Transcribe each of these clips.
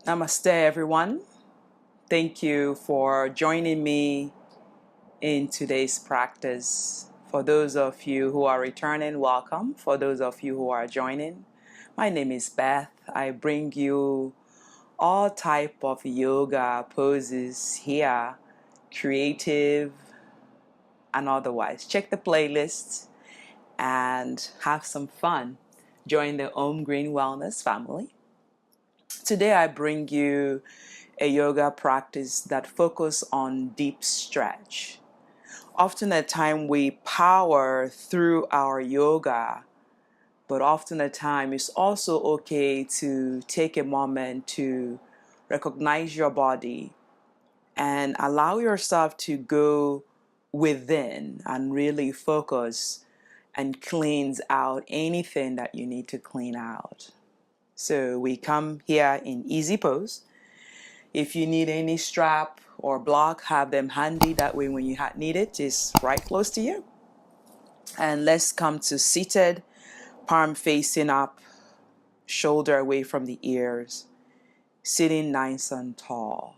Namaste, everyone. Thank you for joining me in today's practice. For those of you who are returning, welcome. For those of you who are joining, my name is Beth. I bring you all type of yoga poses here, creative and otherwise. Check the playlist and have some fun. Join the Om Green Wellness family. Today I bring you a yoga practice that focus on deep stretch. Often at time we power through our yoga, but often at time it's also okay to take a moment to recognize your body and allow yourself to go within and really focus and cleanse out anything that you need to clean out. So we come here in easy pose. If you need any strap or block, have them handy. That way when you need it, it's right close to you. And let's come to seated, palm facing up, shoulder away from the ears, sitting nice and tall.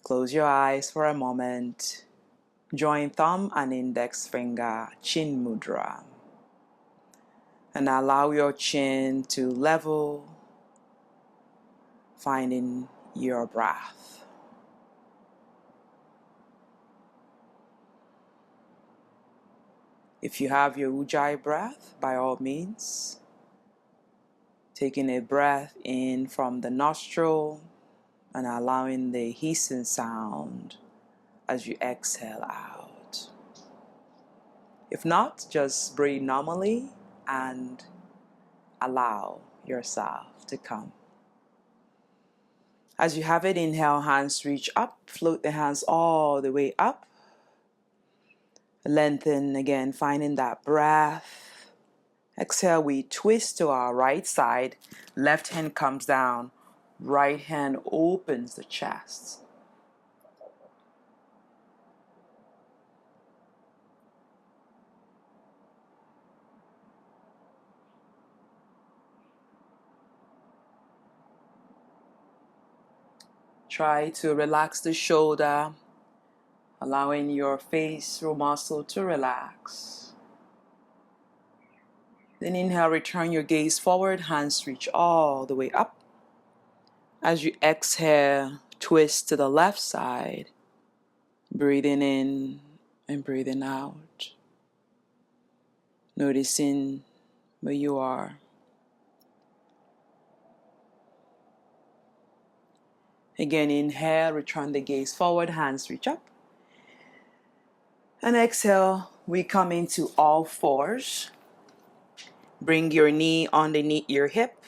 Close your eyes for a moment. Join thumb and index finger, chin mudra. And allow your chin to level, finding your breath. If you have your Ujjayi breath, by all means, taking a breath in from the nostril and allowing the hissing sound as you exhale out. If not, just breathe normally and allow yourself to come. As you have it, inhale, hands reach up, float the hands all the way up. Lengthen again, finding that breath. Exhale, we twist to our right side. Left hand comes down. Right hand opens the chest. Try to relax the shoulder, allowing your face muscle to relax. Then inhale, return your gaze forward, hands reach all the way up. As you exhale, twist to the left side, breathing in and breathing out. Noticing where you are. Again, inhale, return the gaze forward, hands reach up. And exhale, we come into all fours. Bring your knee underneath your hip,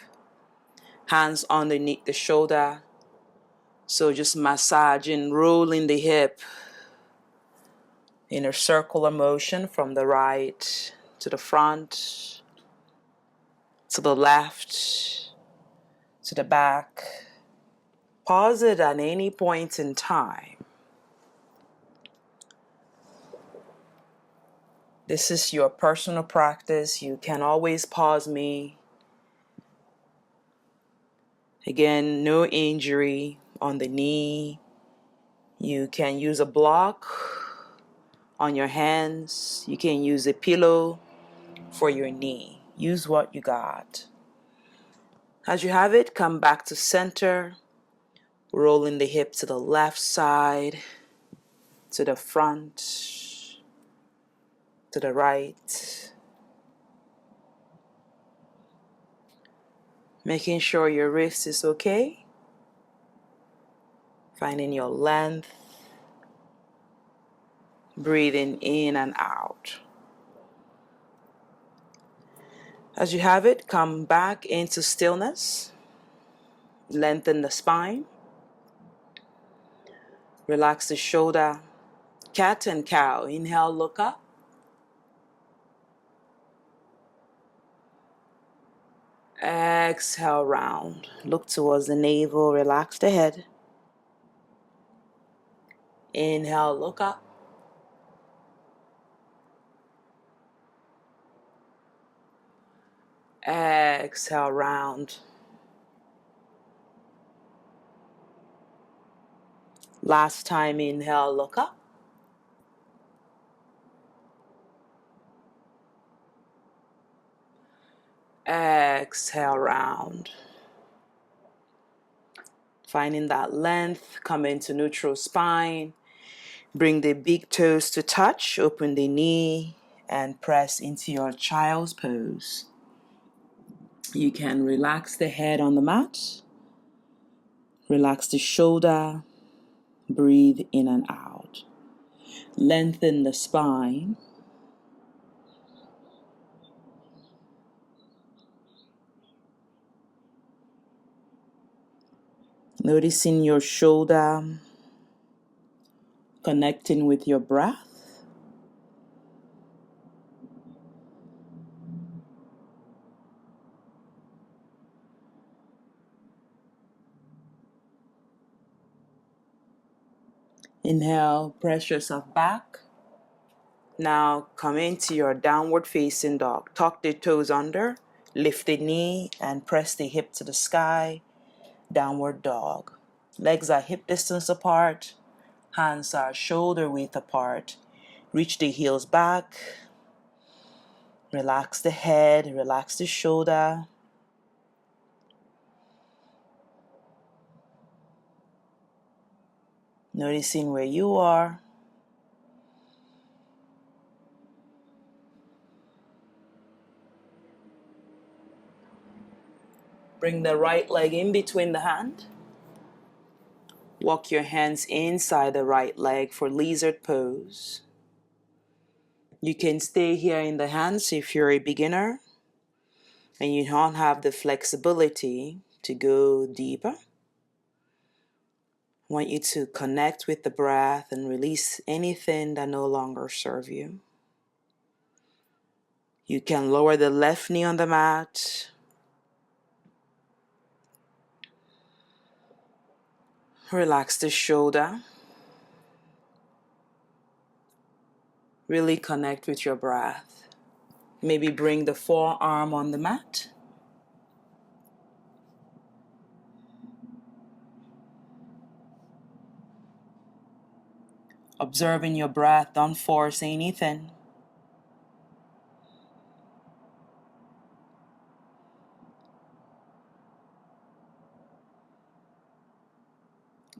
hands underneath the shoulder. So just massaging, rolling the hip in a circular motion from the right to the front, to the left, to the back. Pause it at any point in time. This is your personal practice. You can always pause me. Again, no injury on the knee. You can use a block on your hands. You can use a pillow for your knee. Use what you got. As you have it, come back to center. Rolling the hip to the left side, to the front, to the right. Making sure your wrist is okay. Finding your length. Breathing in and out. As you have it, come back into stillness. Lengthen the spine. Relax the shoulder. Cat and cow. Inhale, look up. Exhale, round. Look towards the navel. Relax the head. Inhale, look up. Exhale, round. Last time, inhale, look up. Exhale, round. Finding that length, come into neutral spine. Bring the big toes to touch, open the knee, and press into your child's pose. You can relax the head on the mat, relax the shoulder, breathe in and out. Lengthen the spine. Noticing your shoulder, connecting with your breath. Inhale, press yourself back. Now come into your downward facing dog. Tuck the toes under, lift the knee and press the hip to the sky. Downward dog. Legs are hip distance apart. Hands are shoulder width apart. Reach the heels back. Relax the head, relax the shoulder. Noticing where you are. Bring the right leg in between the hand. Walk your hands inside the right leg for lizard pose. You can stay here in the hands if you're a beginner and you don't have the flexibility to go deeper. I want you to connect with the breath and release anything that no longer serves you. You can lower the left knee on the mat. Relax the shoulder. Really connect with your breath. Maybe bring the forearm on the mat. Observing your breath, don't force anything.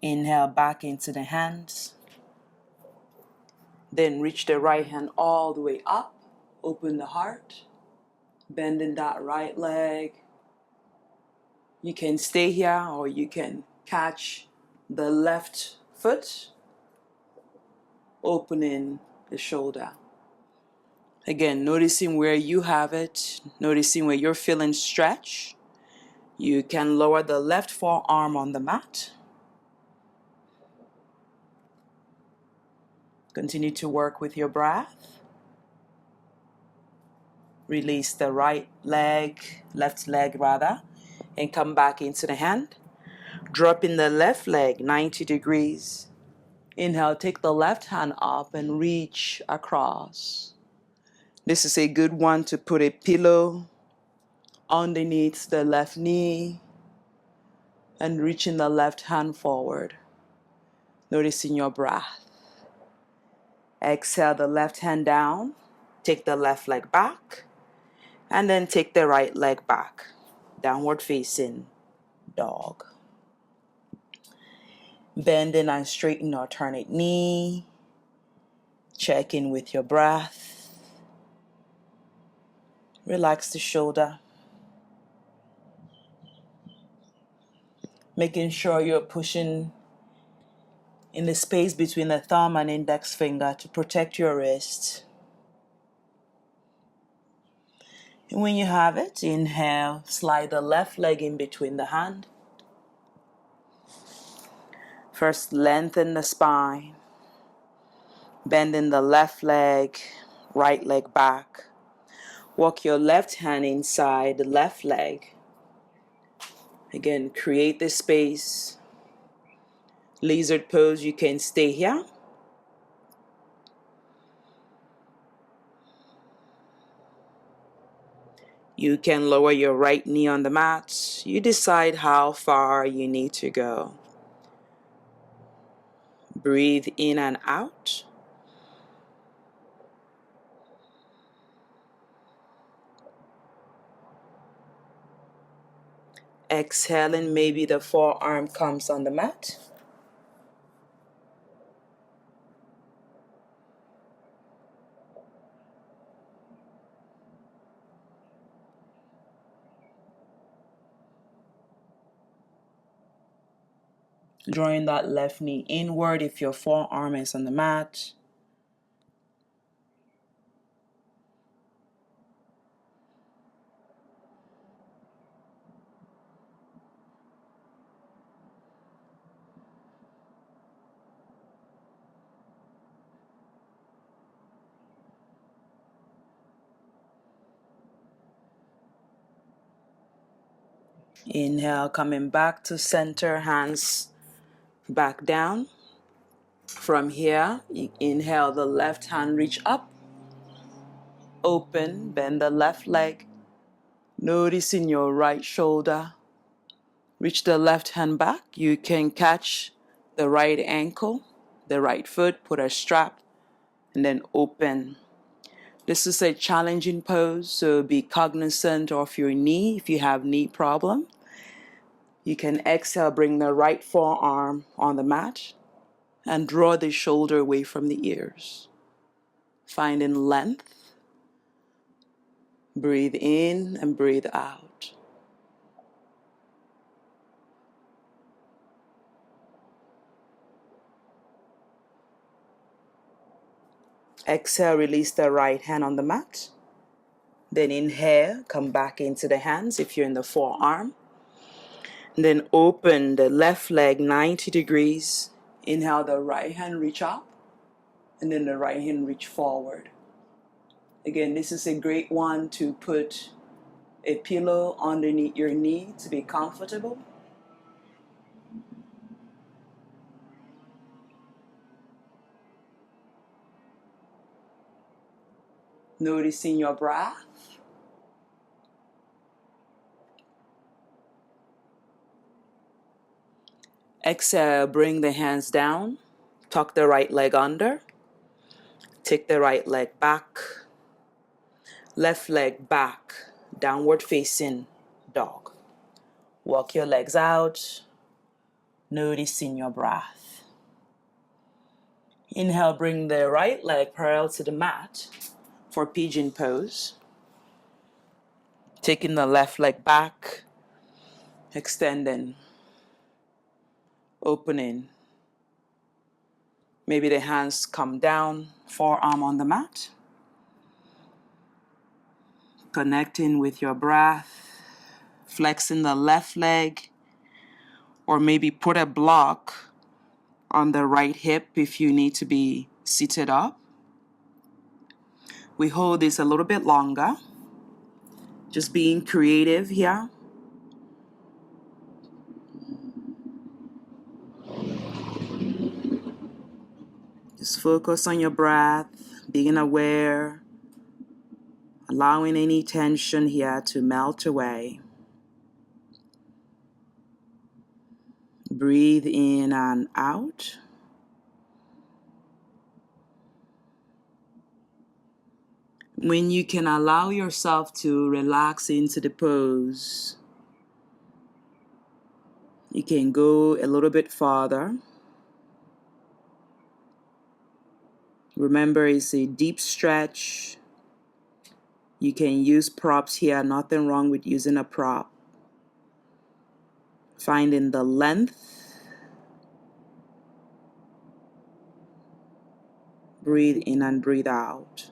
Inhale back into the hands. Then reach the right hand all the way up. Open the heart. Bending that right leg. You can stay here or you can catch the left foot. Opening the shoulder. Again, noticing where you have it. Noticing where you're feeling stretch. You can lower the left forearm on the mat. Continue to work with your breath. Release the left leg rather, and come back into the hand. Dropping the left leg 90 degrees. Inhale, take the left hand up and reach across. This is a good one to put a pillow underneath the left knee and reaching the left hand forward. Noticing your breath. Exhale the left hand down. Take the left leg back. And then take the right leg back. Downward facing dog. Bend in and straighten alternate knee. Check in with your breath. Relax the shoulder. Making sure you're pushing in the space between the thumb and index finger to protect your wrist. And when you have it, inhale, slide the left leg in between the hand. First, lengthen the spine. Bending the left leg, right leg back. Walk your left hand inside the left leg. Again, create the space. Lizard pose, you can stay here. You can lower your right knee on the mat. You decide how far you need to go. Breathe in and out. Exhaling, maybe the forearm comes on the mat. Drawing that left knee inward if your forearm is on the mat. Inhale, coming back to center, hands back down. From here, inhale, the left hand reach up. Open, bend the left leg. Noticing your right shoulder. Reach the left hand back. You can catch the right ankle, the right foot, put a strap, and then open. This is a challenging pose, so be cognizant of your knee if you have knee problem. You can exhale, bring the right forearm on the mat and draw the shoulder away from the ears. Finding length. Breathe in and breathe out. Exhale, release the right hand on the mat. Then inhale, come back into the hands if you're in the forearm. And then open the left leg 90 degrees. Inhale, the right hand reach up. And then the right hand reach forward. Again, this is a great one to put a pillow underneath your knee to be comfortable. Noticing your breath. Exhale, bring the hands down. Tuck the right leg under. Take the right leg back. Left leg back. Downward facing dog. Walk your legs out. Noticing your breath. Inhale, bring the right leg parallel to the mat for pigeon pose. Taking the left leg back. Extending. Opening. Maybe the hands come down, forearm on the mat. Connecting with your breath. Flexing the left leg. Or maybe put a block on the right hip if you need to be seated up. We hold this a little bit longer. Just being creative here. Just focus on your breath, being aware, allowing any tension here to melt away. Breathe in and out. When you can allow yourself to relax into the pose, you can go a little bit farther. Remember, it's a deep stretch. You can use props here, nothing wrong with using a prop. Finding the length. Breathe in and breathe out.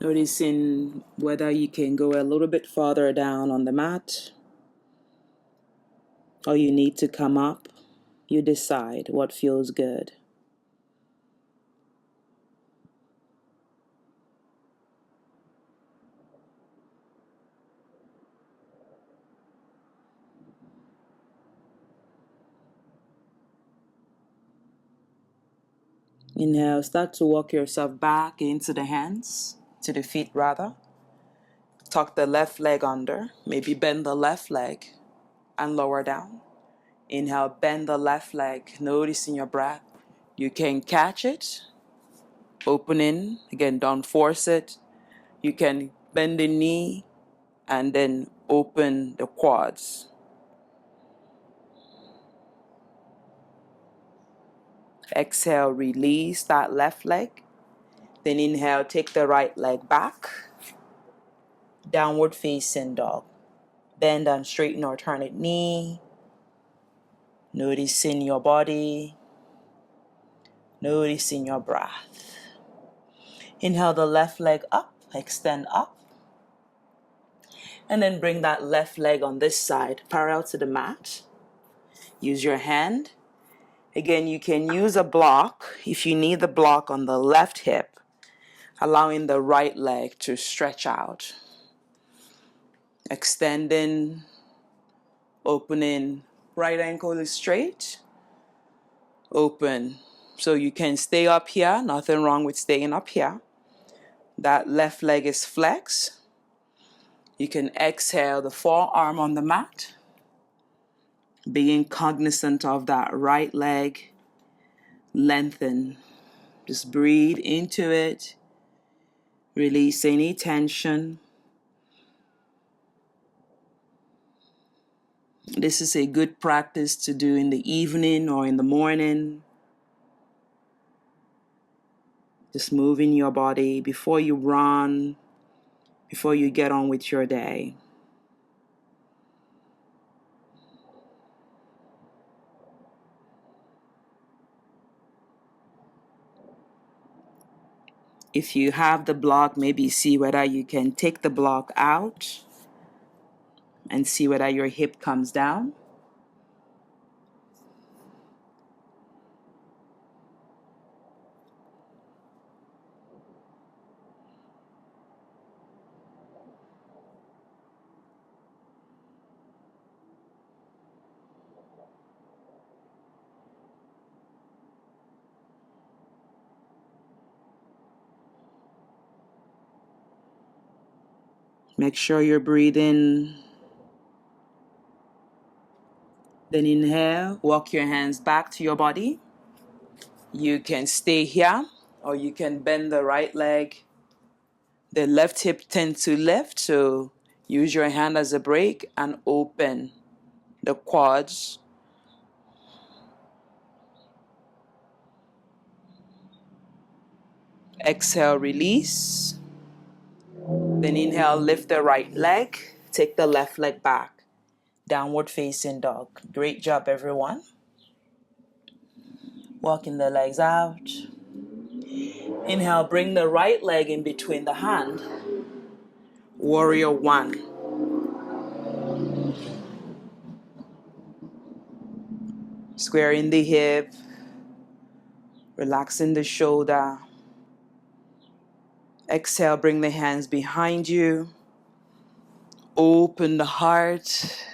Noticing whether you can go a little bit farther down on the mat or you need to come up. You decide what feels good. Inhale, start to walk yourself back into the hands, to the feet rather. Tuck the left leg under, maybe bend the left leg and lower down. Inhale, bend the left leg, noticing your breath. You can catch it, open in, again, don't force it. You can bend the knee and then open the quads. Exhale, release that left leg. Then inhale, take the right leg back. Downward facing dog. Bend and straighten alternate knee. Noticing your body. Noticing your breath. Inhale the left leg up, extend up. And then bring that left leg on this side, parallel to the mat. Use your hand. Again, you can use a block if you need the block on the left hip, allowing the right leg to stretch out. Extending, opening, right ankle is straight, open. So you can stay up here, nothing wrong with staying up here. That left leg is flexed. You can exhale the forearm on the mat, being cognizant of that right leg, lengthen. Just breathe into it, release any tension. This is a good practice to do in the evening or in the morning. Just moving your body before you run, before you get on with your day. If you have the block, maybe see whether you can take the block out and see whether your hip comes down. Make sure you're breathing. Then inhale, walk your hands back to your body. You can stay here or you can bend the right leg. The left hip tends to lift, so use your hand as a brake and open the quads. Exhale, release. Then inhale, lift the right leg. Take the left leg back. Downward facing dog. Great job, everyone. Walking the legs out. Inhale, bring the right leg in between the hand. Warrior one. Squaring the hip. Relaxing the shoulder. Exhale, bring the hands behind you. Open the heart.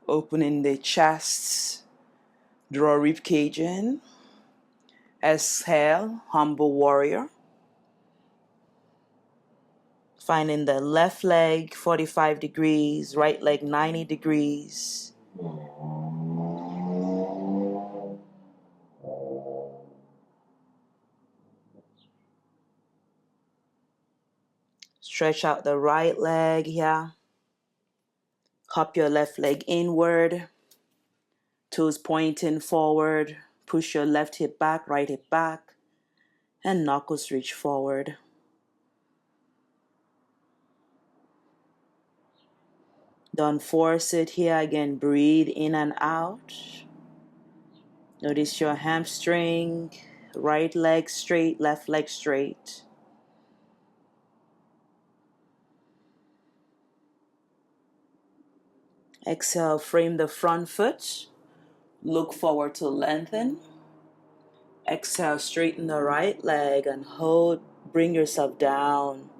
Opening the chest. Draw rib cage in. Exhale, humble warrior. Finding the left leg 45 degrees, right leg 90 degrees. Stretch out the right leg here. Hop your left leg inward. Toes pointing forward. Push your left hip back, right hip back. And knuckles reach forward. Don't force it here. Again, breathe in and out. Notice your hamstring. Right leg straight, left leg straight. Exhale, frame the front foot. Look forward to lengthen. Exhale, straighten the right leg and hold. Bring yourself down.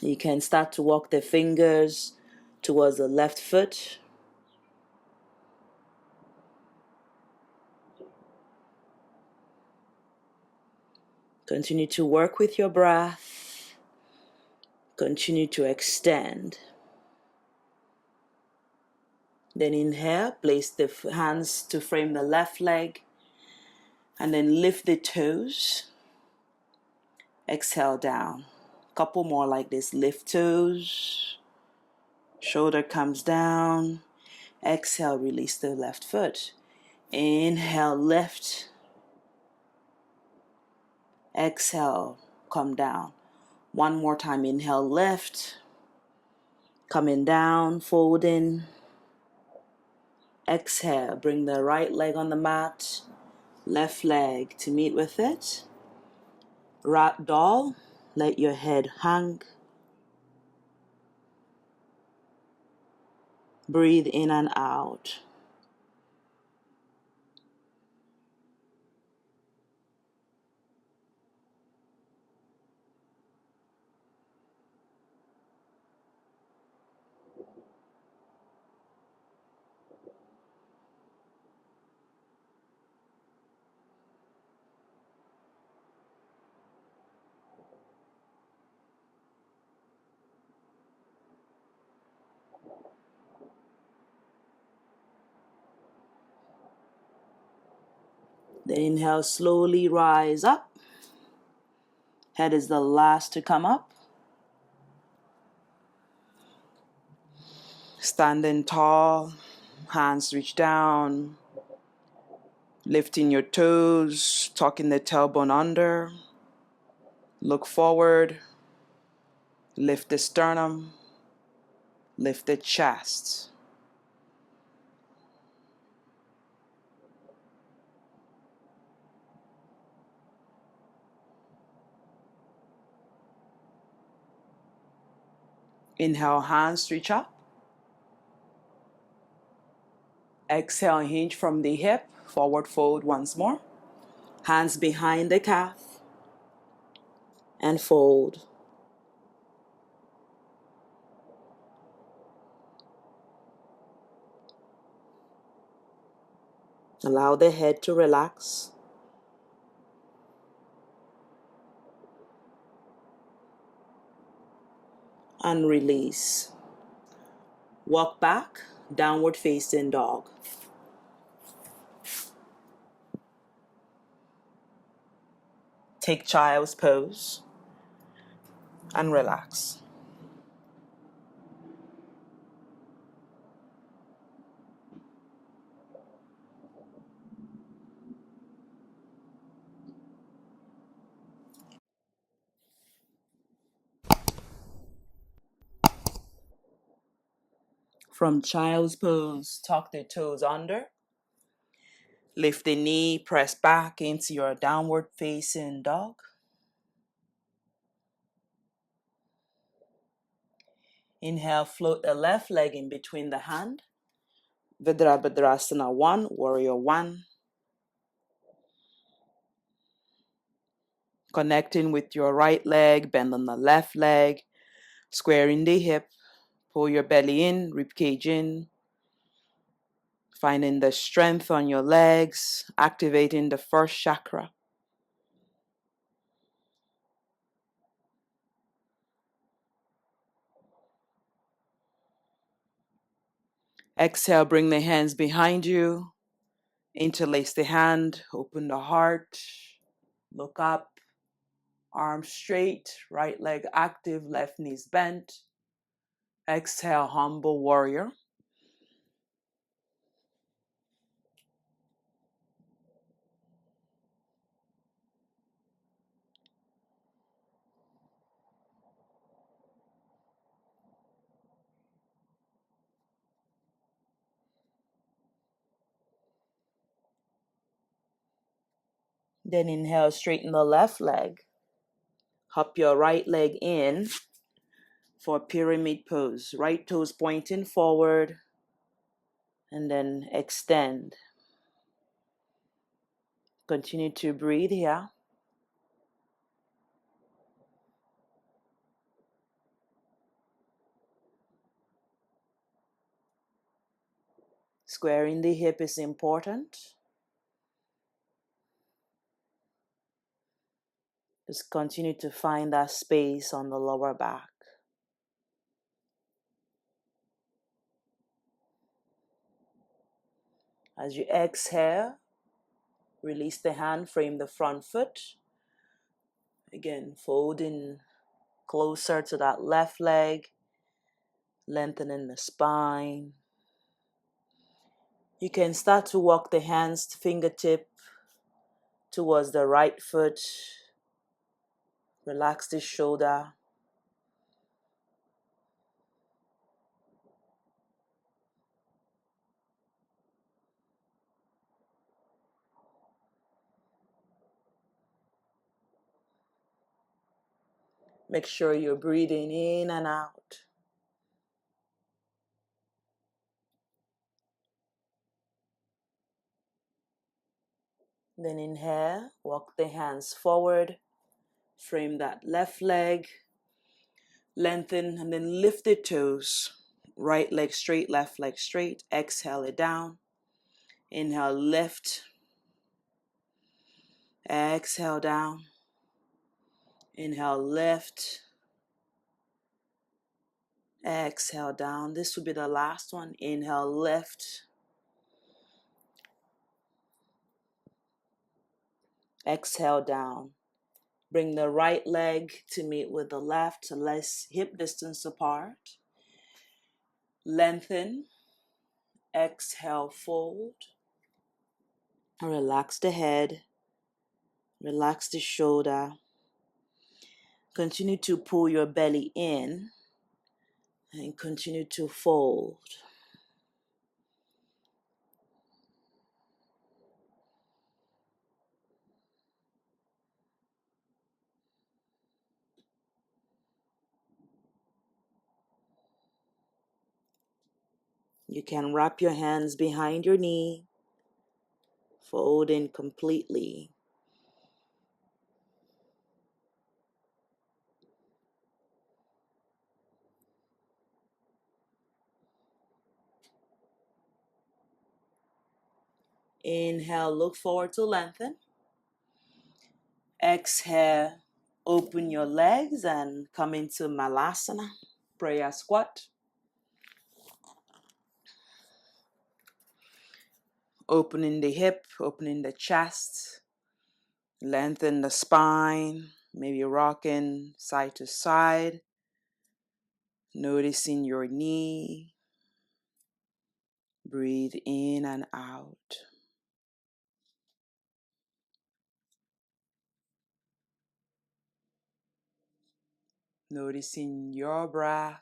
You can start to walk the fingers towards the left foot. Continue to work with your breath. Continue to extend. Then inhale, place the hands to frame the left leg, and then lift the toes. Exhale down. Couple more like this. Lift toes. Shoulder comes down. Exhale, release the left foot. Inhale, lift. Exhale, come down. One more time. Inhale, lift. Coming down, folding. Exhale, bring the right leg on the mat. Left leg to meet with it. Ragdoll, let your head hang. Breathe in and out. Then inhale, slowly rise up. Head is the last to come up. Standing tall, hands reach down. Lifting your toes, tucking the tailbone under. Look forward. Lift the sternum. Lift the chest. Inhale, hands reach up. Exhale, hinge from the hip. Forward fold once more. Hands behind the calf. And fold. Allow the head to relax. And release. Walk back, downward facing dog. Take child's pose and relax. From child's pose, tuck the toes under. Lift the knee, press back into your downward facing dog. Inhale, float the left leg in between the hand. Virabhadrasana 1, warrior 1. Connecting with your right leg, bend on the left leg, squaring the hip, pull your belly in, ribcage in. Finding the strength on your legs, activating the first chakra. Exhale, bring the hands behind you. Interlace the hand, open the heart, look up, arms straight, right leg active, left knees bent. Exhale, humble warrior. Then inhale, straighten the left leg. Hop your right leg in for pyramid pose. Right toes pointing forward and then extend. Continue to breathe here. Squaring the hip is important. Just continue to find that space on the lower back. As you exhale, release the hand, frame the front foot. Again, folding closer to that left leg, lengthening the spine. You can start to walk the hands fingertip towards the right foot. Relax the shoulder. Make sure you're breathing in and out. Then inhale, walk the hands forward, frame that left leg, lengthen and then lift the toes. Right leg straight, left leg straight. Exhale it down. Inhale, lift. Exhale down. Inhale, lift. Exhale down. This will be the last one. Inhale, lift. Exhale down. Bring the right leg to meet with the left, less hip distance apart. Lengthen. Exhale, fold. Relax the head. Relax the shoulder. Continue to pull your belly in and continue to fold. You can wrap your hands behind your knee, fold in completely. Inhale, look forward to lengthen. Exhale, open your legs and come into Malasana, prayer squat. Opening the hip, opening the chest, lengthen the spine, maybe rocking side to side, noticing your knee. Breathe in and out. Noticing your breath.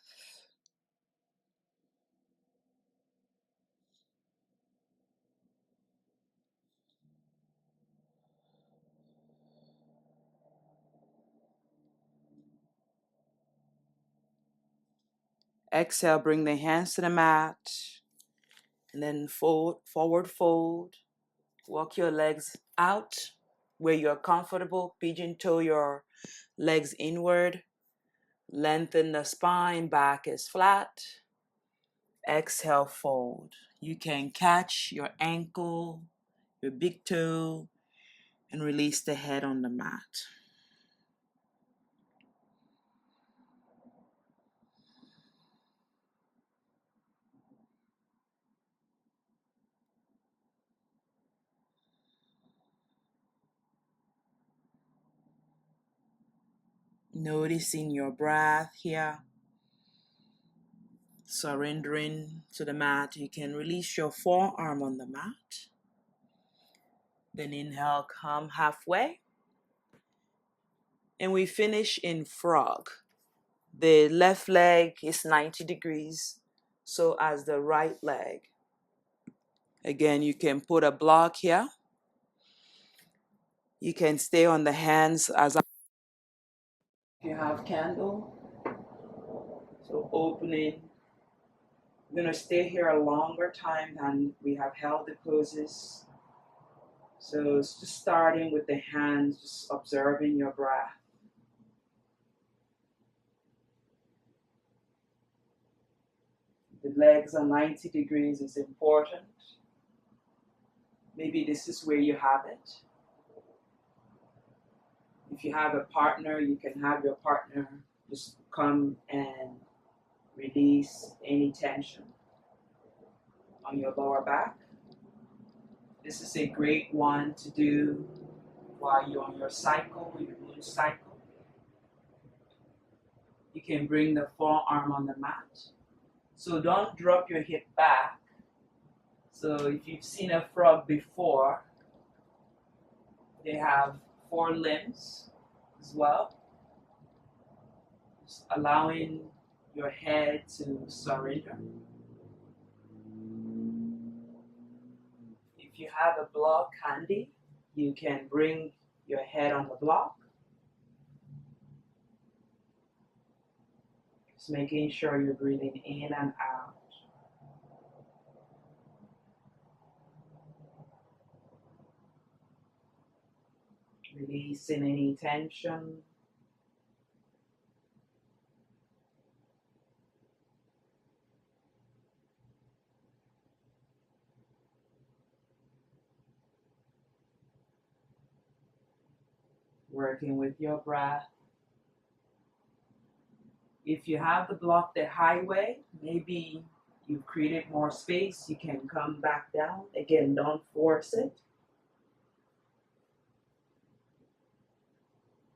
Exhale, bring the hands to the mat. And then forward fold. Walk your legs out where you're comfortable. Pigeon toe your legs inward. Lengthen the spine, back is flat. Exhale, fold. You can catch your ankle, your big toe, and release the head on the mat. Noticing your breath here. Surrendering to the mat. You can release your forearm on the mat. Then inhale, come halfway. And we finish in frog. The left leg is 90 degrees, so as the right leg. Again, you can put a block here. You can stay on the hands as you have candle. So opening. We're going to stay here a longer time than we have held the poses. So it's just starting with the hands, just observing your breath. The legs are 90 degrees is important. Maybe this is where you have it. If you have a partner, you can have your partner just come and release any tension on your lower back. This is a great one to do while you're on your cycle, your moon cycle. You can bring the forearm on the mat. So don't drop your hip back. So if you've seen a frog before, they have 4 limbs as well. Just allowing your head to surrender. If you have a block handy, you can bring your head on the block. Just making sure you're breathing in and out. Releasing any tension. Working with your breath. If you have the block the highway, maybe you've created more space, you can come back down. Again, don't force it.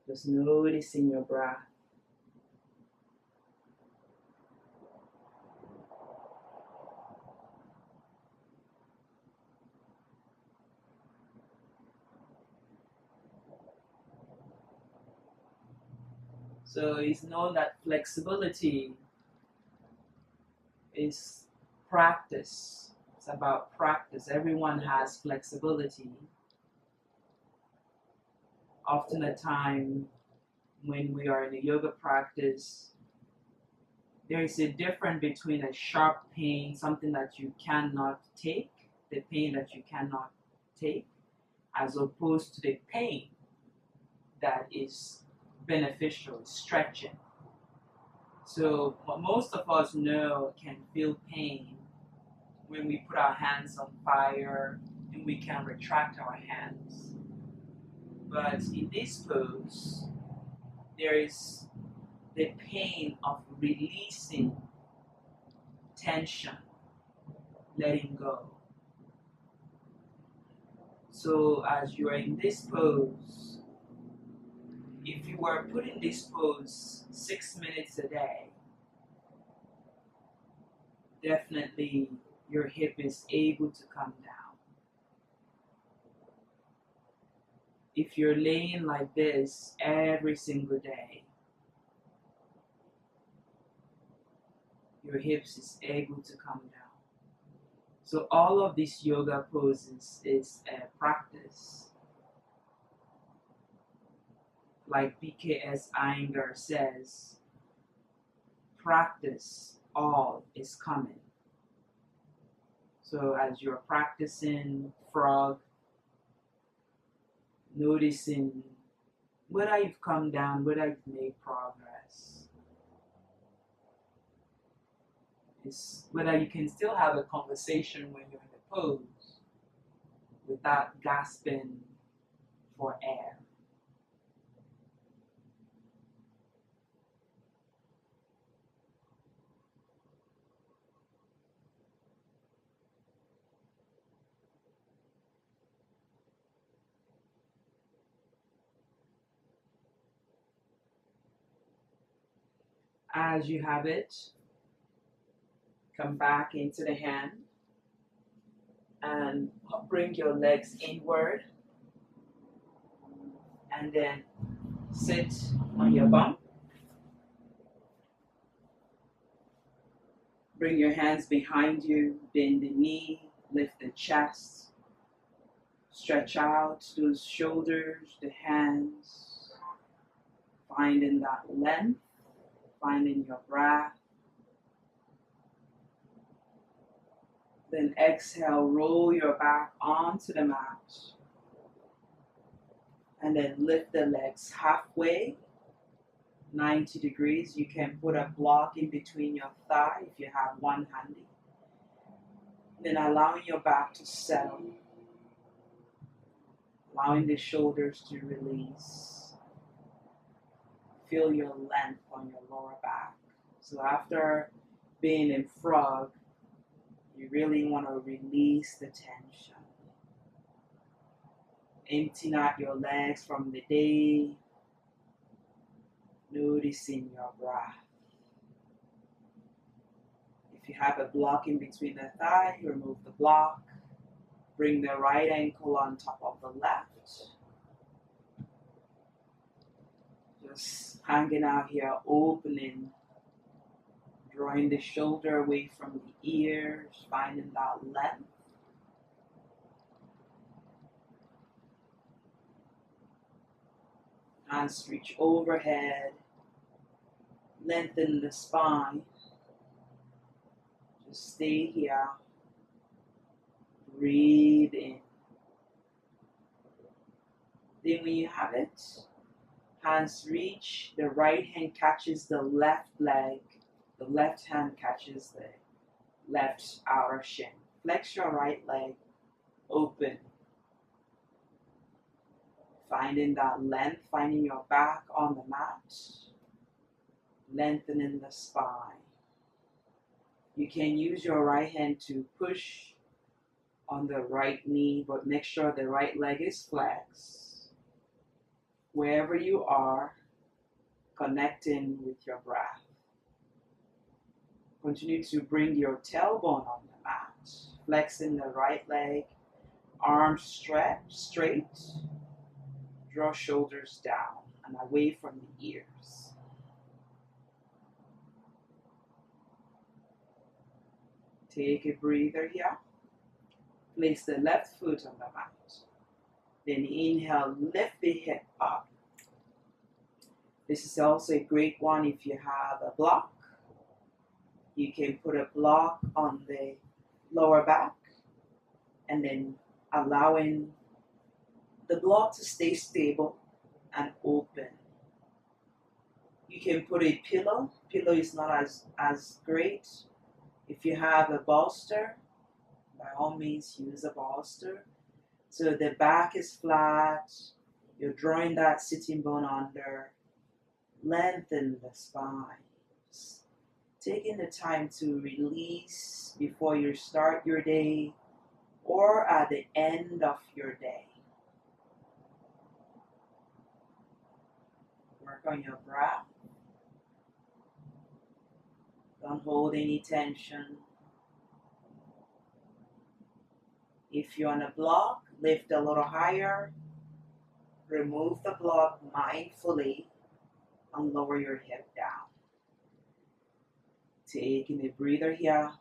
Just noticing your breath. So it's known that flexibility is practice. It's about practice. Everyone has flexibility. Often a time when we are in a yoga practice, there is a difference between a sharp pain, something that you cannot take, the pain that you cannot take, as opposed to the pain that is beneficial, stretching. So what most of us know can feel pain when we put our hands on fire and we can retract our hands. But in this pose, there is the pain of releasing tension, letting go. So as you are in this pose, if you were put in this pose 6 minutes a day, definitely your hip is able to come down. If you're laying like this every single day, your hips is able to come down. So all of these yoga poses is a practice. Like BKS Iyengar says, practice, all is coming. So as you're practicing frog, noticing whether you've come down, whether you've made progress. It's whether you can still have a conversation when you're in the pose without gasping for air. As you have it, come back into the hand and bring your legs inward and then sit on your bum. Bring your hands behind you, bend the knee, lift the chest, stretch out those shoulders, the hands, finding that length, finding your breath. Then exhale, roll your back onto the mat. And then lift the legs halfway, 90 degrees. You can put a block in between your thigh if you have one handy. Then allowing your back to settle. Allowing the shoulders to release. feel your length on your lower back. So after being in frog, you really want to release the tension. Emptying out your legs from the day, noticing your breath. If you have a block in between the thigh, remove the block. Bring the right ankle on top of the left. Just hanging out here, opening, drawing the shoulder away from the ears, finding that length. Hands reach overhead, lengthen the spine. Just stay here. Breathe in. Then when you have it, hands reach, the right hand catches the left leg, the left hand catches the left outer shin. Flex your right leg, open. Finding that length, finding your back on the mat, lengthening the spine. You can use your right hand to push on the right knee, but make sure the right leg is flexed. Wherever you are, connecting with your breath. Continue to bring your tailbone on the mat, flexing the right leg, arms stretched straight, draw shoulders down and away from the ears. Take a breather here. Place the left foot on the mat. Then inhale, lift the hip up. This is also a great one if you have a block. You can put a block on the lower back and then allowing the block to stay stable and open. You can put a pillow. Pillow is not as great. If you have a bolster, by all means use a bolster. So the back is flat. You're drawing that sitting bone under. Lengthen the spine. Taking the time to release before you start your day or at the end of your day. Work on your breath. Don't hold any tension. If you're on a block, lift a little higher. Remove the block mindfully and lower your hip down. Taking a breather here.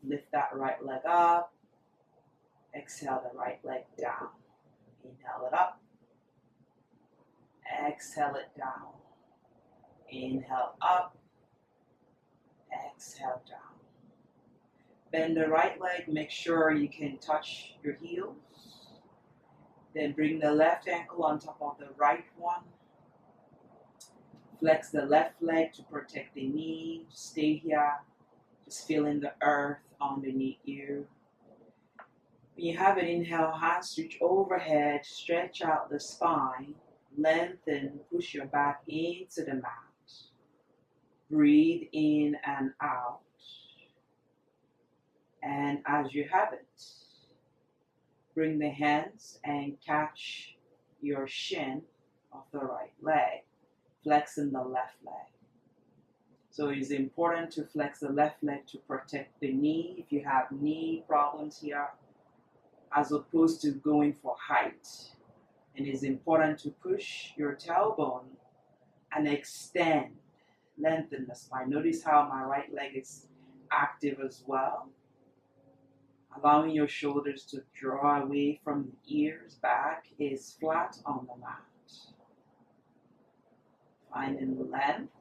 Lift that right leg up. Exhale the right leg down. Inhale it up. Exhale it down. Inhale up. Exhale down. Bend the right leg. Make sure you can touch your heels. Then bring the left ankle on top of the right one. Flex the left leg to protect the knee. Stay here. Just feeling the earth underneath you. When you have an inhale, hands reach overhead. Stretch out the spine. Lengthen. Push your back into the mat. Breathe in and out. And as you have it, bring the hands and catch your shin of the right leg, flexing the left leg. So it's important to flex the left leg to protect the knee if you have knee problems here, as opposed to going for height. And it's important to push your tailbone and extend, lengthen the spine. Notice how my right leg is active as well. Allowing your shoulders to draw away from the ears. Back is flat on the mat. Finding length,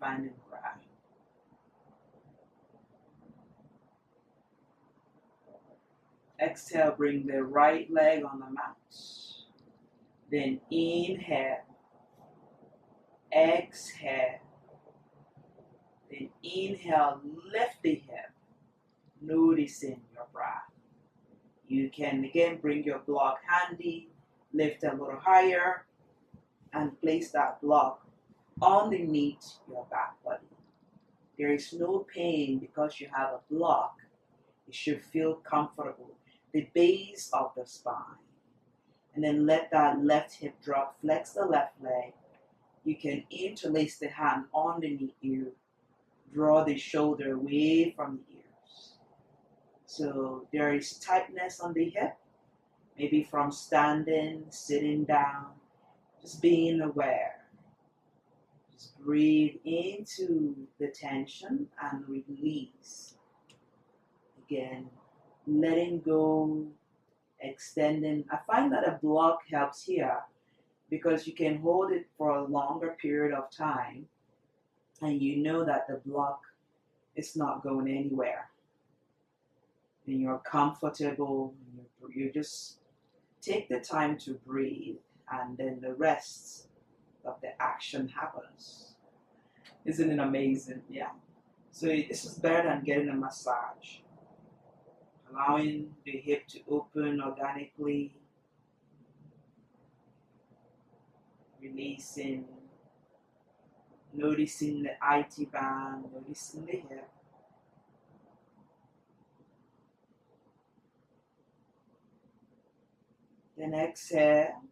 finding breath. Exhale, bring the right leg on the mat. Then inhale. Exhale. Then inhale, lift the hip. Noticing your breath. You can again bring your block handy, lift a little higher, and place that block underneath your back body. There is no pain because you have a block. You should feel comfortable. The base of the spine. And then let that left hip drop. Flex the left leg. You can interlace the hand underneath you. Draw the shoulder away from the ears. So there is tightness on the hip. Maybe from standing, sitting down. Just being aware. Just breathe into the tension and release. Again, letting go, extending. I find that a block helps here because you can hold it for a longer period of time and you know that the block is not going anywhere. And you're comfortable, you just take the time to breathe and then the rest of the action happens. Isn't it amazing? Yeah. So this is better than getting a massage. Allowing the hip to open organically. Releasing. Noticing the IT band. Noticing the hip. Then exhale.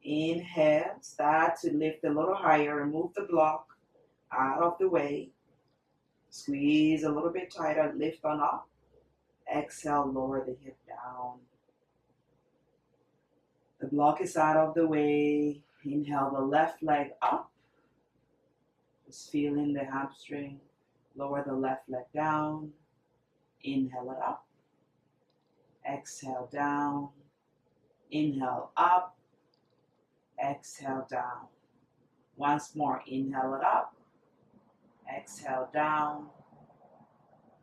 Inhale. Start to lift a little higher. Remove the block out of the way. Squeeze a little bit tighter. Lift on up. Exhale. Lower the hip down. The block is out of the way. Inhale the left leg up. Just feeling the hamstring. Lower the left leg down. Inhale it up. Exhale down. Inhale up. Exhale down. Once more. Inhale it up. Exhale down.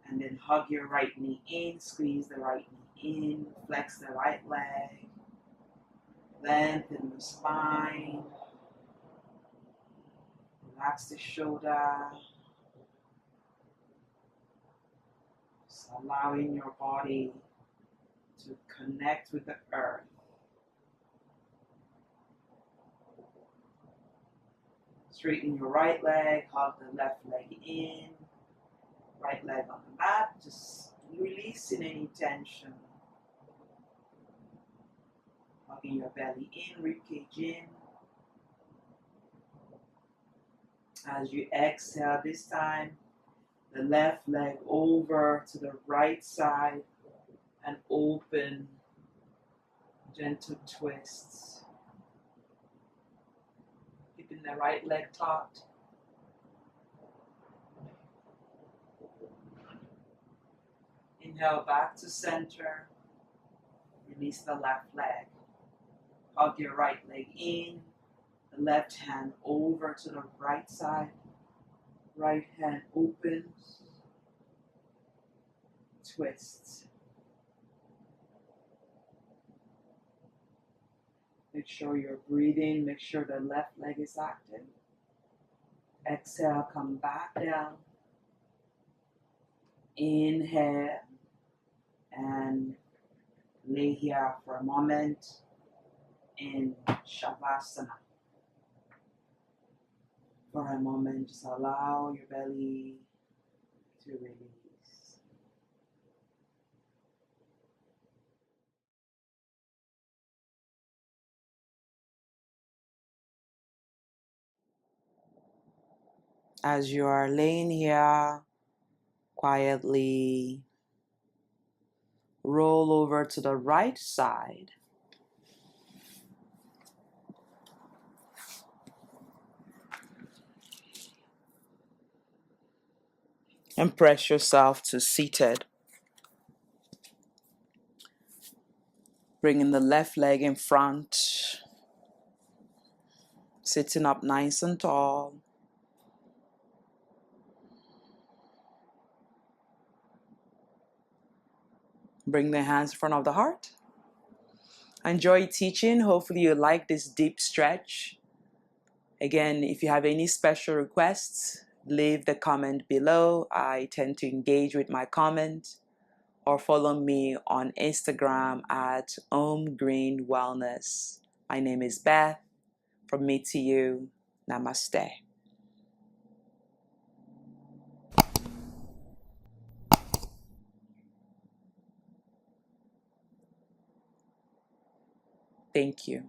And then hug your right knee in. Squeeze the right knee in. Flex the right leg. Lengthen the spine. Relax the shoulder. Just allowing your body to connect with the earth. Straighten your right leg, hug the left leg in. Right leg on the mat, just releasing any tension. Hugging your belly in, ribcage in. As you exhale this time, the left leg over to the right side and open. Gentle twists. Keeping the right leg taut. Inhale back to center. Release the left leg. Hug your right leg in. The left hand over to the right side. Right hand opens. Twists. Make sure you're breathing. Make sure the left leg is active. Exhale, come back down. Inhale. And lay here for a moment in Savasana. For a moment, just allow your belly to release. As you are laying here quietly, roll over to the right side. And press yourself to seated. Bringing the left leg in front. Sitting up nice and tall. Bring the hands in front of the heart. Enjoy teaching. Hopefully you like this deep stretch. Again, if you have any special requests, leave the comment below. I tend to engage with my comment. Or follow me on Instagram at Green Wellness. My name is Beth. From me to you, Namaste. Thank you.